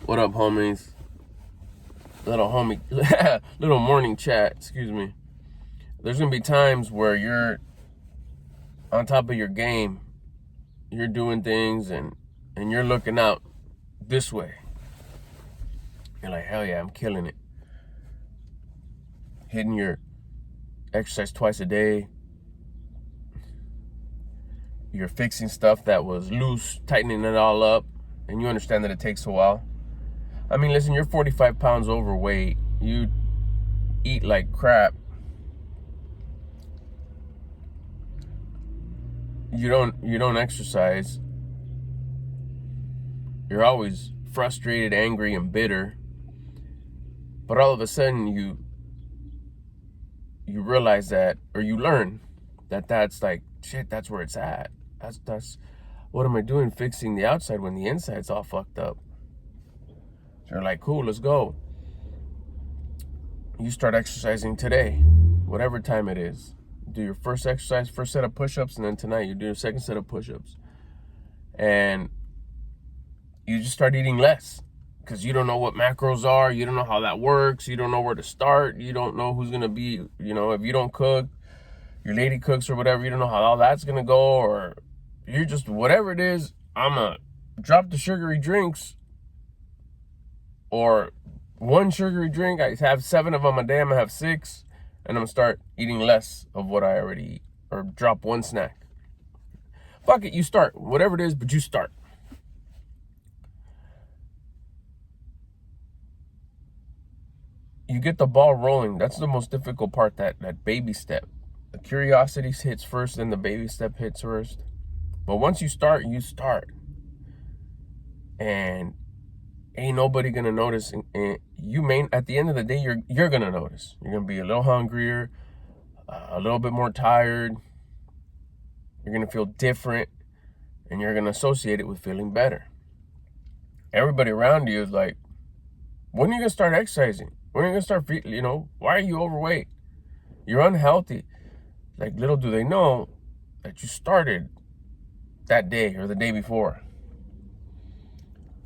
What up, homies? Little morning chat, excuse me. There's gonna be times where you're on top of your game. You're doing things and you're looking out this way. You're like, hell yeah, I'm killing it. Hitting your exercise twice a day. You're fixing stuff that was loose, tightening it all up, and you understand that it takes a while. I mean, listen, you're 45 pounds overweight. You eat like crap. You don't exercise. You're always frustrated, angry, and bitter. But all of a sudden you realize that, or you learn that that's like, shit, that's where it's at. That's what am I doing fixing the outside when the inside's all fucked up? You're like, cool, let's go. You start exercising today, whatever time it is. Do your first exercise, first set of push-ups, and then tonight you do your second set of push-ups. And you just start eating less because you don't know what macros are. You don't know how that works. You don't know where to start. You don't know who's going to be, if you don't cook, your lady cooks or whatever, you don't know how all that's going to go, or you're just, whatever it is, I'm going to drop the sugary drinks, or one sugary drink. I have 7 of them a day. I'm going to have 6, and I'm going to start eating less of what I already eat, or drop one snack. Fuck it, you start. Whatever it is, but you start. You get the ball rolling. That's the most difficult part, that baby step. The curiosity hits first, then the baby step hits first. But once you start, you start. And ain't nobody gonna notice. And at the end of the day, you're gonna notice. You're gonna be a little hungrier, a little bit more tired. You're gonna feel different, and you're gonna associate it with feeling better. Everybody around you is like, when are you gonna start exercising? When are you gonna start feeling, why are you overweight? You're unhealthy. Like, little do they know that you started that day or the day before.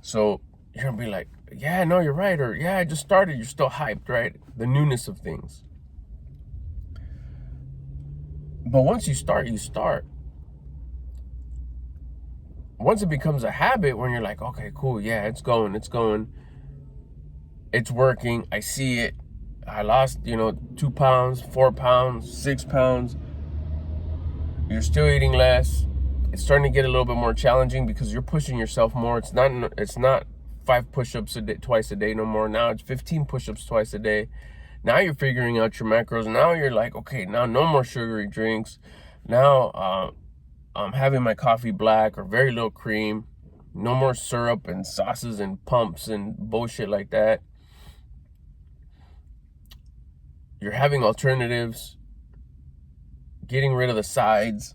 So you're gonna be like, yeah, no, you're right, or yeah, I just started. You're still hyped, right? The newness of things. But once you start, you start. Once it becomes a habit, when you're like, okay, cool, yeah, it's going, it's working, I see it. I lost, 2 pounds, 4 pounds, 6 pounds. You're still eating less. It's starting to get a little bit more challenging because you're pushing yourself more. It's not 5 push-ups twice a day no more. Now it's 15 push-ups twice a day. Now you're figuring out your macros. Now you're like, okay, now no more sugary drinks. Now I'm having my coffee black or very little cream. No more syrup and sauces and pumps and bullshit like that. You're having alternatives, getting rid of the sides.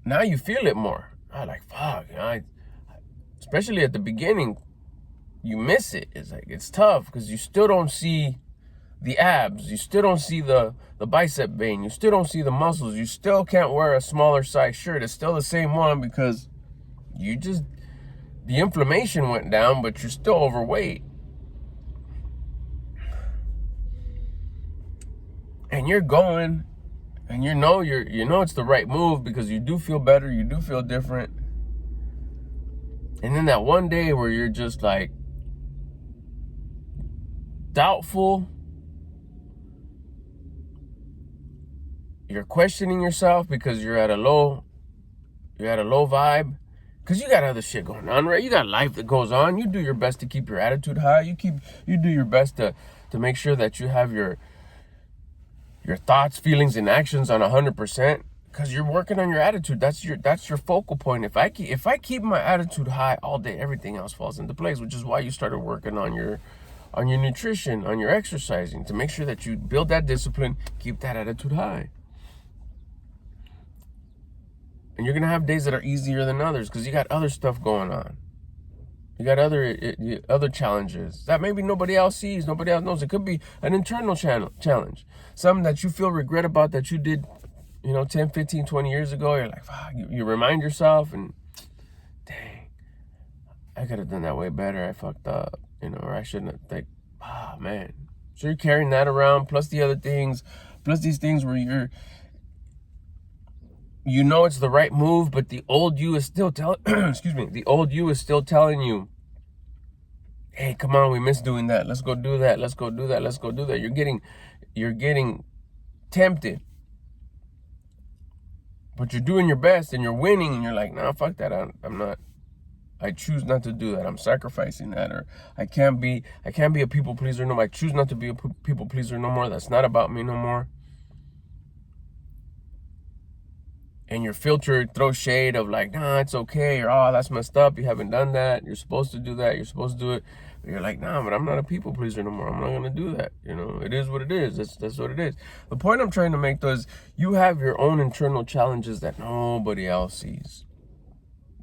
Now you feel it more. I'm like, fuck, especially at the beginning, you miss it. It's like, it's tough because you still don't see the abs. You still don't see the bicep vein. You still don't see the muscles. You still can't wear a smaller size shirt. It's still the same one because the inflammation went down, but you're still overweight. And you're going, and it's the right move because you do feel better, you do feel different. And then that one day where you're just like doubtful, you're questioning yourself because you're at a low vibe, because you got other shit going on, right? You got life that goes on. You do your best to keep your attitude high. You do your best to make sure that you have your thoughts, feelings, and actions on 100%, because you're working on your attitude. That's your focal point. If I keep my attitude high all day, everything else falls into place, which is why you started working on your nutrition, on your exercising, to make sure that you build that discipline, keep that attitude high. And you're gonna have days that are easier than others because you got other stuff going on. You got other challenges that maybe nobody else sees, nobody else knows. It could be an internal challenge, something that you feel regret about that you did, 10, 15, 20 years ago. You're like, fuck, you remind yourself, and dang, I could have done that way better. I fucked up, or I shouldn't have. Like, man. So you're carrying that around, plus the other things, plus these things where it's the right move, but the old you is still telling, excuse me, the old you is still telling you, hey, come on, we miss doing that. Let's go do that. Let's go do that. Let's go do that. You're getting tempted. But you're doing your best and you're winning and you're like, nah, fuck that. I'm not. I choose not to do that. I'm sacrificing that. Or I can't be a people pleaser no more. I choose not to be a people pleaser no more. That's not about me no more. And your filter throws shade of like, nah, it's okay. Or, oh, that's messed up. You haven't done that. You're supposed to do that. You're supposed to do it. But you're like, nah, but I'm not a people pleaser no more. I'm not going to do that. It is what it is. That's what it is. The point I'm trying to make, though, is you have your own internal challenges that nobody else sees.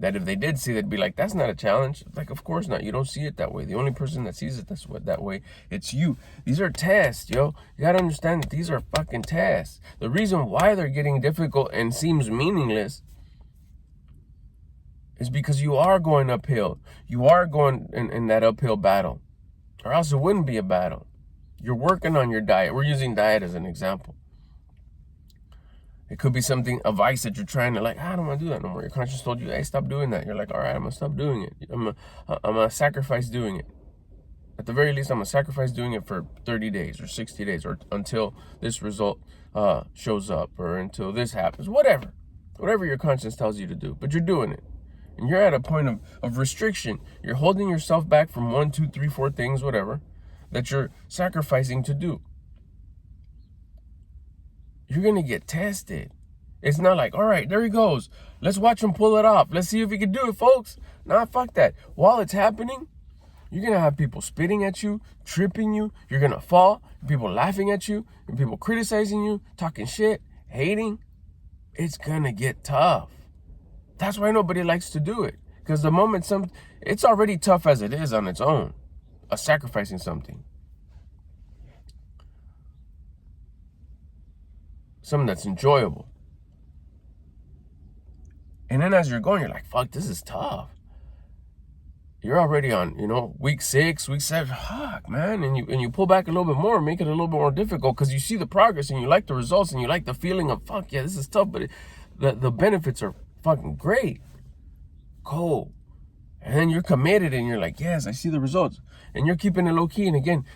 That if they did see, they'd be like, that's not a challenge. Like, of course not. You don't see it that way. The only person that sees it that way, it's you. These are tests, yo. You got to understand that these are fucking tests. The reason why they're getting difficult and seems meaningless is because you are going uphill. You are going in that uphill battle. Or else it wouldn't be a battle. You're working on your diet. We're using diet as an example. It could be a vice that you're trying to like, I don't want to do that no more. Your conscience told you, hey, stop doing that. You're like, all right, I'm going to stop doing it. I'm going to sacrifice doing it. At the very least, I'm going to sacrifice doing it for 30 days or 60 days or until this result shows up or until this happens. Whatever your conscience tells you to do. But you're doing it. And you're at a point of restriction. You're holding yourself back from 1, 2, 3, 4 things, whatever, that you're sacrificing to do. You're going to get tested. It's not like, all right, there he goes. Let's watch him pull it off. Let's see if he can do it, folks. Nah, fuck that. While it's happening, you're going to have people spitting at you, tripping you. You're going to fall. People laughing at you. And people criticizing you, talking shit, hating. It's going to get tough. That's why nobody likes to do it. Because the moment it's already tough as it is on its own. Sacrificing something. Something that's enjoyable. And then as you're going, you're like, fuck, this is tough. You're already on, week 6, week 7. Fuck, man. And you pull back a little bit more, make it a little bit more difficult because you see the progress and you like the results and you like the feeling of, fuck, yeah, this is tough, but the benefits are fucking great. Cool. And then you're committed and you're like, yes, I see the results. And you're keeping it low key. And again,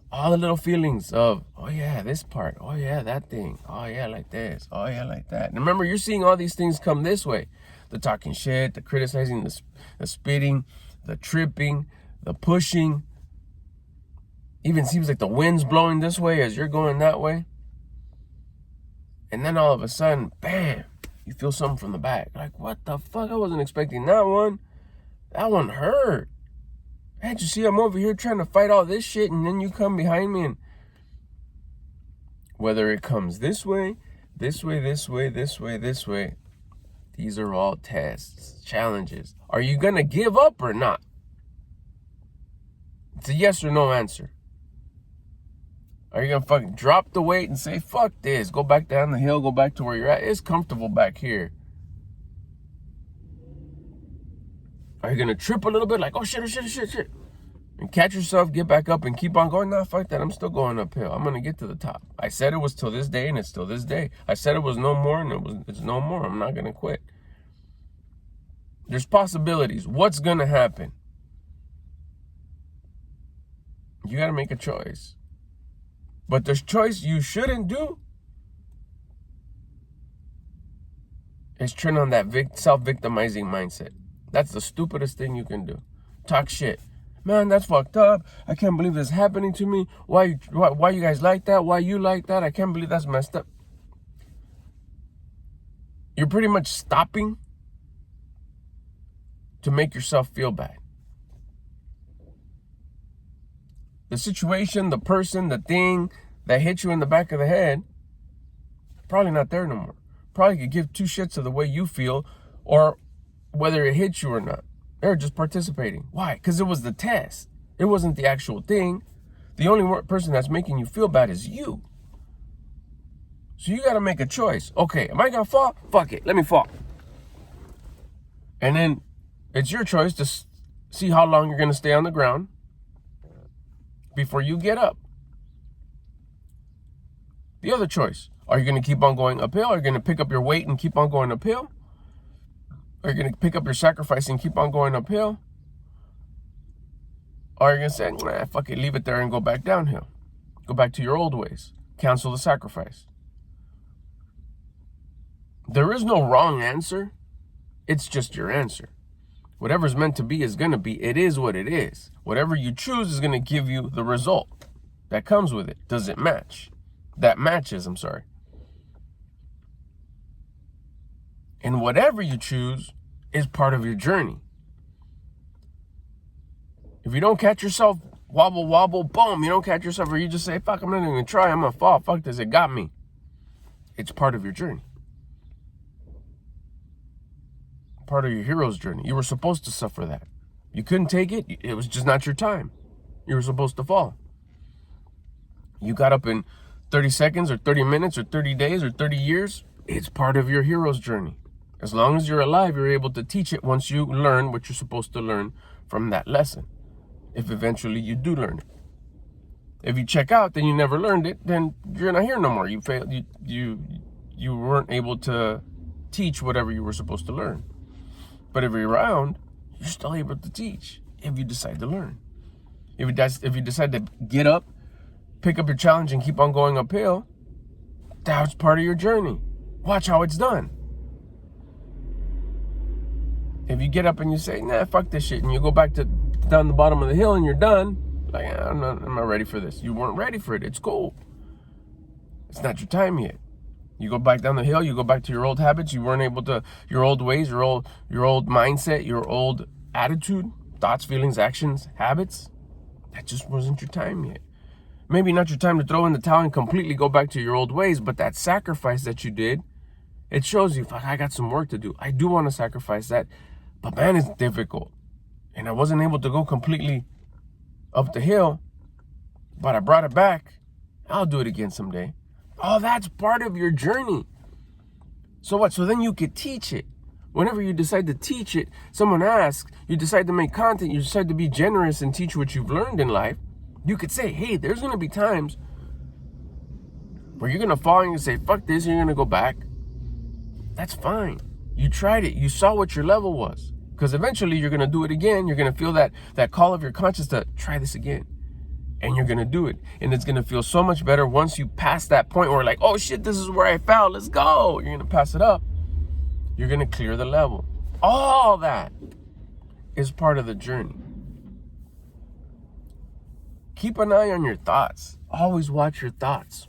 all the little feelings of, oh yeah, this part, oh yeah, that thing, oh yeah, like this, oh yeah, like that. And remember, you're seeing all these things come this way. The talking shit, the criticizing, the spitting, the tripping, the pushing. Even seems like the wind's blowing this way as you're going that way. And then all of a sudden, bam, you feel something from the back. Like, what the fuck? I wasn't expecting that one. That one hurt. Can't you see I'm over here trying to fight all this shit and then you come behind me and whether it comes this way, this way, this way, this way, this way, these are all tests, challenges. Are you going to give up or not? It's a yes or no answer. Are you going to fucking drop the weight and say, fuck this, go back down the hill, go back to where you're at? It's comfortable back here. Are you going to trip a little bit like, oh shit, and catch yourself, get back up and keep on going? Nah, fuck that. I'm still going uphill. I'm going to get to the top. I said it was till this day and it's still this day. I said it was no more and it's no more. I'm not going to quit. There's possibilities. What's going to happen? You got to make a choice. But the choice you shouldn't do is turn on that self-victimizing mindset. That's the stupidest thing you can do. Talk shit. Man, that's fucked up. I can't believe this is happening to me. Why you guys like that? Why you like that? I can't believe that's messed up. You're pretty much stopping to make yourself feel bad. The situation, the person, the thing that hit you in the back of the head, probably not there no more. Probably could give two shits of the way you feel or whether it hits you or not. They're just participating. Why? Because it was the test. It wasn't the actual thing. The only person that's making you feel bad is you. So you got to make a choice. Okay, am I going to fall? Fuck it. Let me fall. And then it's your choice to See how long you're going to stay on the ground before you get up. The other choice, are you going to keep on going uphill? Are you going to pick up your weight and keep on going uphill? Are you going to pick up your sacrifice and keep on going uphill? Or are you going to say, nah, fuck it, leave it there and go back downhill? Go back to your old ways. Cancel the sacrifice. There is no wrong answer. It's just your answer. Whatever's meant to be is going to be. It is what it is. Whatever you choose is going to give you the result that comes with it. Does it match? That matches, I'm sorry. And whatever you choose is part of your journey. If you don't catch yourself, wobble, boom, you don't catch yourself, or you just say, fuck, I'm not even going to try, I'm going to fall, fuck this, it got me. It's part of your journey. Part of your hero's journey. You were supposed to suffer that. You couldn't take it. It was just not your time. You were supposed to fall. You got up in 30 seconds or 30 minutes or 30 days or 30 years. It's part of your hero's journey. As long as you're alive, you're able to teach it once you learn what you're supposed to learn from that lesson. If eventually you do learn it. If you check out, then you never learned it, then you're not here no more. You failed. You weren't able to teach whatever you were supposed to learn. But if you're around, you're still able to teach if you decide to learn. If you decide to get up, pick up your challenge and keep on going uphill, that's part of your journey. Watch how it's done. If you get up and you say, nah, fuck this shit, and you go back to down the bottom of the hill and you're done, like, I'm not ready for this. You weren't ready for it. It's cool. It's not your time yet. You go back down the hill, you go back to your old habits, you weren't able to, your old ways, your old mindset, your old attitude, thoughts, feelings, actions, habits. That just wasn't your time yet. Maybe not your time to throw in the towel and completely go back to your old ways, but that sacrifice that you did, it shows you, fuck, I got some work to do. I do want to sacrifice that, but man, it's difficult. And I wasn't able to go completely up the hill, but I brought it back. I'll do it again someday. Oh, that's part of your journey. So what? So then you could teach it. Whenever you decide to teach it, someone asks, you decide to make content, you decide to be generous and teach what you've learned in life, you could say, hey, there's going to be times where you're going to fall and you say, fuck this, and you're going to go back. That's fine. You tried it. You saw what your level was. Because eventually you're going to do it again. You're going to feel that call of your conscience to try this again. And you're going to do it. And it's going to feel so much better once you pass that point where like, oh shit, this is where I fell. Let's go. You're going to pass it up. You're going to clear the level. All that is part of the journey. Keep an eye on your thoughts. Always watch your thoughts.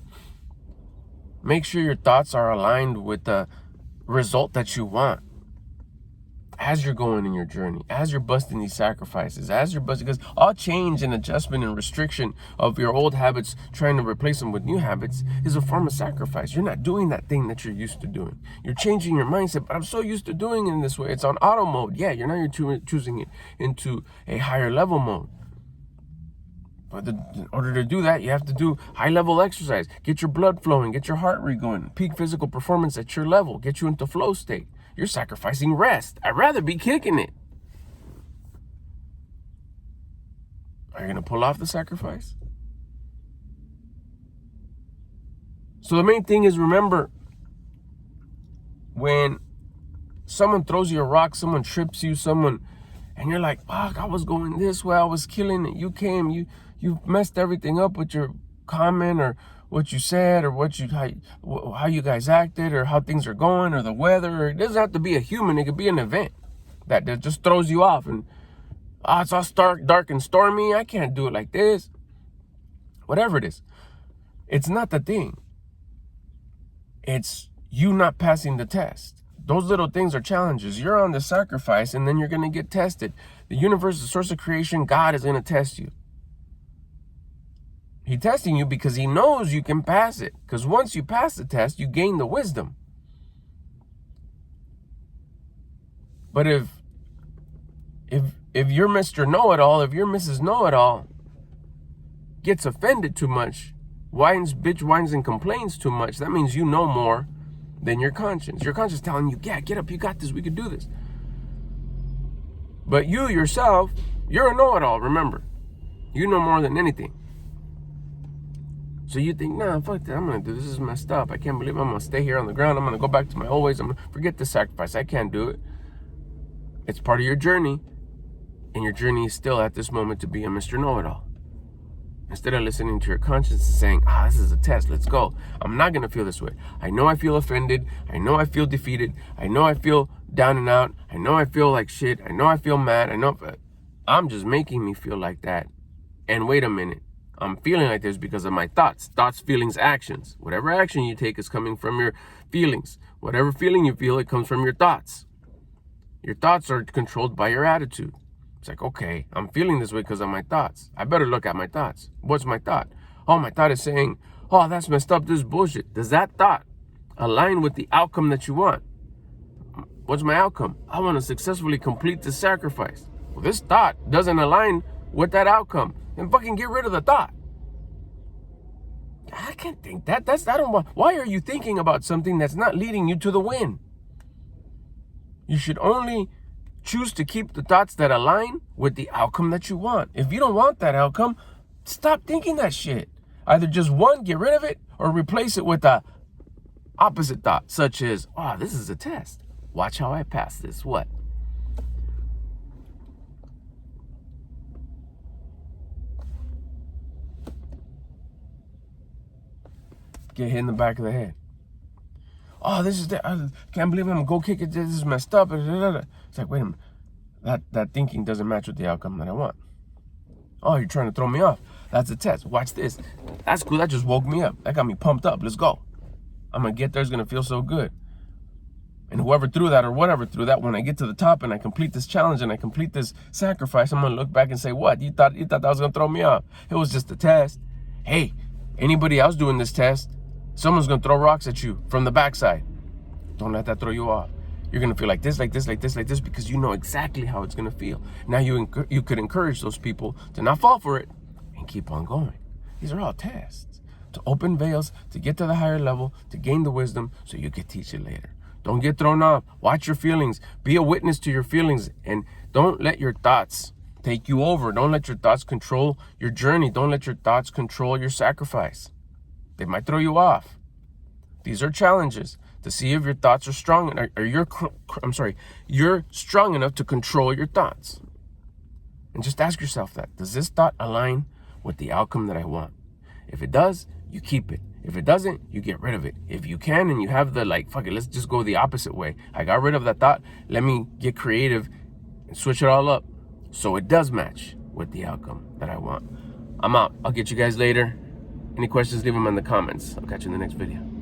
Make sure your thoughts are aligned with the result that you want. As you're going in your journey, as you're busting these sacrifices, because all change and adjustment and restriction of your old habits, trying to replace them with new habits, is a form of sacrifice. You're not doing that thing that you're used to doing. You're changing your mindset, but I'm so used to doing it in this way. It's on auto mode. Yeah, you're choosing it into a higher level mode. But in order to do that, you have to do high level exercise, get your blood flowing, get your heart rate going, peak physical performance at your level, get you into flow state. You're sacrificing rest. I'd rather be kicking it. Are you going to pull off the sacrifice? So the main thing is, remember, when someone throws you a rock, someone trips you, and you're like, fuck, I was going this way, I was killing it. You came, you messed everything up with your comment or what you said or how you guys acted or how things are going or the weather. It doesn't have to be a human. It could be an event that just throws you off and it's all dark and stormy. I can't do it like this. Whatever it is. It's not the thing. It's you not passing the test. Those little things are challenges. You're on the sacrifice and then you're going to get tested. The universe, the source of creation, God is going to test you. He's testing you because he knows you can pass it. Because once you pass the test, you gain the wisdom. But if you're Mr. Know-It-All, if you're Mrs. Know-It-All, gets offended too much, whines and complains too much, that means you know more than your conscience. Your conscience telling you, yeah, get up, you got this, we could do this. But you yourself, you're a know-it-all, remember. You know more than anything. So you think, nah, fuck that, I'm going to do this. This is messed up. I can't believe I'm going to stay here on the ground. I'm going to go back to my old ways. I'm going to forget the sacrifice. I can't do it. It's part of your journey. And your journey is still at this moment to be a Mr. Know-it-all. Instead of listening to your conscience and saying, this is a test, let's go. I'm not going to feel this way. I know I feel offended. I know I feel defeated. I know I feel down and out. I know I feel like shit. I know I feel mad. I know I'm just making me feel like that. And wait a minute. I'm feeling like this because of my thoughts. Thoughts, feelings, actions. Whatever action you take is coming from your feelings. Whatever feeling you feel, it comes from your thoughts. Your thoughts are controlled by your attitude. It's like, okay, I'm feeling this way because of my thoughts. I better look at my thoughts. What's my thought? Oh, my thought is saying, that's messed up, this is bullshit. Does that thought align with the outcome that you want? What's my outcome? I want to successfully complete the sacrifice. Well, this thought doesn't align with that outcome. Then fucking get rid of the thought. I can't think that. Why are you thinking about something that's not leading you to the win? You should only choose to keep the thoughts that align with the outcome that you want. If you don't want that outcome, stop thinking that shit. Either just one, get rid of it, or replace it with a opposite thought, such as, this is a test. Watch how I pass this. What? Get hit in the back of the head. This is I can't believe I'm gonna go kick it. This is messed up. It's like, wait a minute. That thinking doesn't match with the outcome that I want. You're trying to throw me off. That's a test. Watch this. That's cool. That just woke me up. That got me pumped up. Let's go. I'm gonna get there. It's gonna feel so good. And whoever threw that or whatever threw that, when I get to the top and I complete this challenge and I complete this sacrifice, I'm gonna look back and say, what? You thought that was gonna throw me off? It was just a test. Hey, anybody else doing this test, someone's gonna throw rocks at you from the backside. Don't let that throw you off. You're gonna feel like this, because you know exactly how it's gonna feel. Now you could encourage those people to not fall for it and keep on going. These are all tests to open veils, to get to the higher level, to gain the wisdom so you can teach it later. Don't get thrown off. Watch your feelings. Be a witness to your feelings, and don't let your thoughts take you over. Don't let your thoughts control your journey. Don't let your thoughts control your sacrifice. They might throw you off. These are challenges to see if your thoughts are strong, or you're strong enough to control your thoughts. And just ask yourself that. Does this thought align with the outcome that I want? If it does, you keep it. If it doesn't, you get rid of it. If you can and you have the fuck it, let's just go the opposite way. I got rid of that thought. Let me get creative and switch it all up so it does match with the outcome that I want. I'm out. I'll get you guys later. Any questions, leave them in the comments. I'll catch you in the next video.